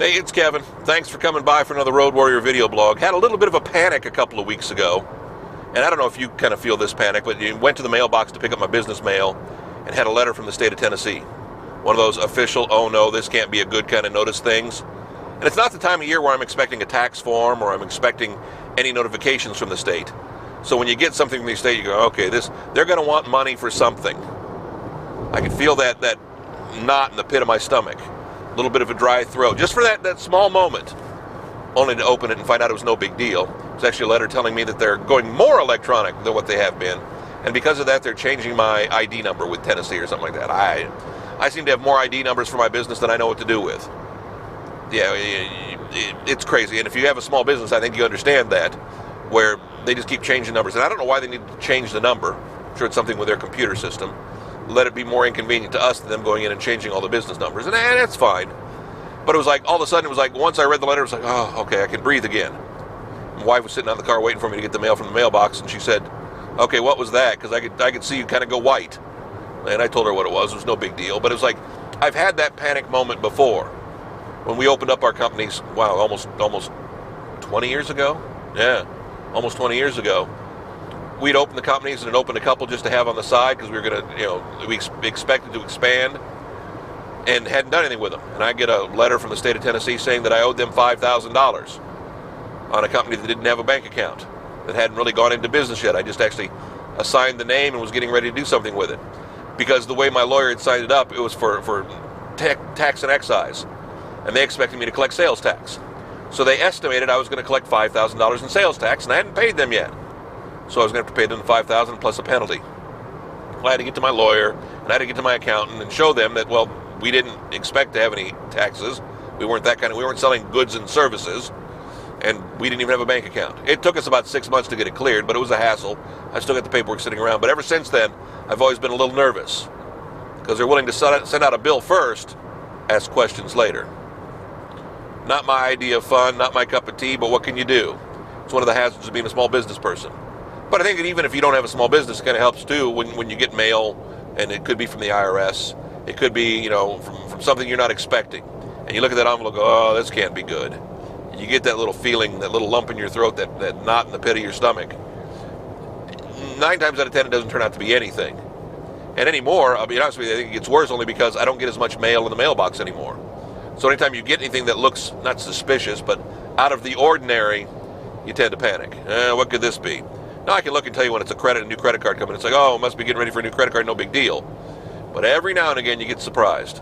Hey, it's Kevin. Thanks for coming by for another Road Warrior video blog. Had a little bit of a panic a couple of weeks ago, and I don't know if you kind of feel this panic, but you went to the mailbox to pick up my business mail and had a letter from the state of Tennessee. One of those official, oh no, this can't be a good kind of notice things. And it's not the time of year where I'm expecting a tax form or I'm expecting any notifications from the state. So when you get something from the state, you go, okay, they're going to want money for something. I can feel that knot in the pit of my stomach. A little bit of a dry throat, just for that small moment, only to open it and find out it was no big deal. It was actually a letter telling me that they're going more electronic than what they have been, and because of that, they're changing my ID number with Tennessee or something like that. I seem to have more ID numbers for my business than I know what to do with. Yeah, it's crazy, and if you have a small business, I think you understand that, where they just keep changing numbers, and I don't know why they need to change the number. I'm sure it's something with their computer system. Let it be more inconvenient to us than them going in and changing all the business numbers. And that's fine. But it was like, all of a sudden, it was like, once I read the letter, it was like, oh, okay, I can breathe again. My wife was sitting out in the car waiting for me to get the mail from the mailbox, and she said, okay, what was that? Because I could see you kind of go white. And I told her what it was. It was no big deal. But it was like, I've had that panic moment before. When we opened up our companies, wow, almost 20 years ago? Yeah, almost 20 years ago. We'd opened the companies and had opened a couple just to have on the side because we were going to, we expected to expand and hadn't done anything with them. And I get a letter from the state of Tennessee saying that I owed them $5,000 on a company that didn't have a bank account, that hadn't really gone into business yet. I just actually assigned the name and was getting ready to do something with it. Because the way my lawyer had signed it up, it was for tax and excise. And they expected me to collect sales tax. So they estimated I was going to collect $5,000 in sales tax, and I hadn't paid them yet. So I was going to have to pay them $5,000 plus a penalty. Well, I had to get to my lawyer, and I had to get to my accountant and show them that, well, we didn't expect to have any taxes. We weren't we weren't selling goods and services, and we didn't even have a bank account. It took us about 6 months to get it cleared, but it was a hassle. I still got the paperwork sitting around. But ever since then, I've always been a little nervous because they're willing to send out a bill first, ask questions later. Not my idea of fun, not my cup of tea, but what can you do? It's one of the hazards of being a small business person. But I think that even if you don't have a small business, it kind of helps too when you get mail, and it could be from the IRS. It could be, from something you're not expecting. And you look at that envelope and go, oh, this can't be good. You get that little feeling, that little lump in your throat, that knot in the pit of your stomach. 9 times out of 10, it doesn't turn out to be anything. And anymore, I'll be honest with you, I think it gets worse only because I don't get as much mail in the mailbox anymore. So anytime you get anything that looks not suspicious, but out of the ordinary, you tend to panic. What could this be? Now I can look and tell you when it's a new credit card coming. It's like, oh, it must be getting ready for a new credit card, no big deal. But every now and again you get surprised.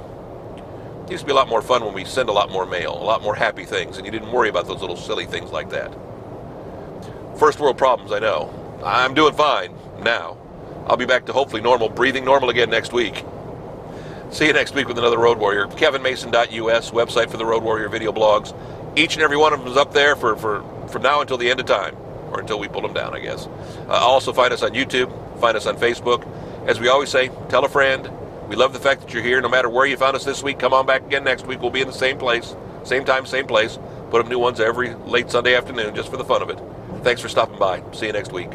It used to be a lot more fun when we send a lot more mail, a lot more happy things, and you didn't worry about those little silly things like that. First world problems, I know. I'm doing fine now. I'll be back to hopefully normal, breathing normal again next week. See you next week with another Road Warrior. KevinMason.us, website for the Road Warrior video blogs. Each and every one of them is up there from now until the end of time. Or until we pull them down, I guess. Also find us on YouTube, find us on Facebook. As we always say, tell a friend. We love the fact that you're here. No matter where you found us this week, come on back again next week. We'll be in the same place, same time, same place. Put up new ones every late Sunday afternoon just for the fun of it. Thanks for stopping by. See you next week.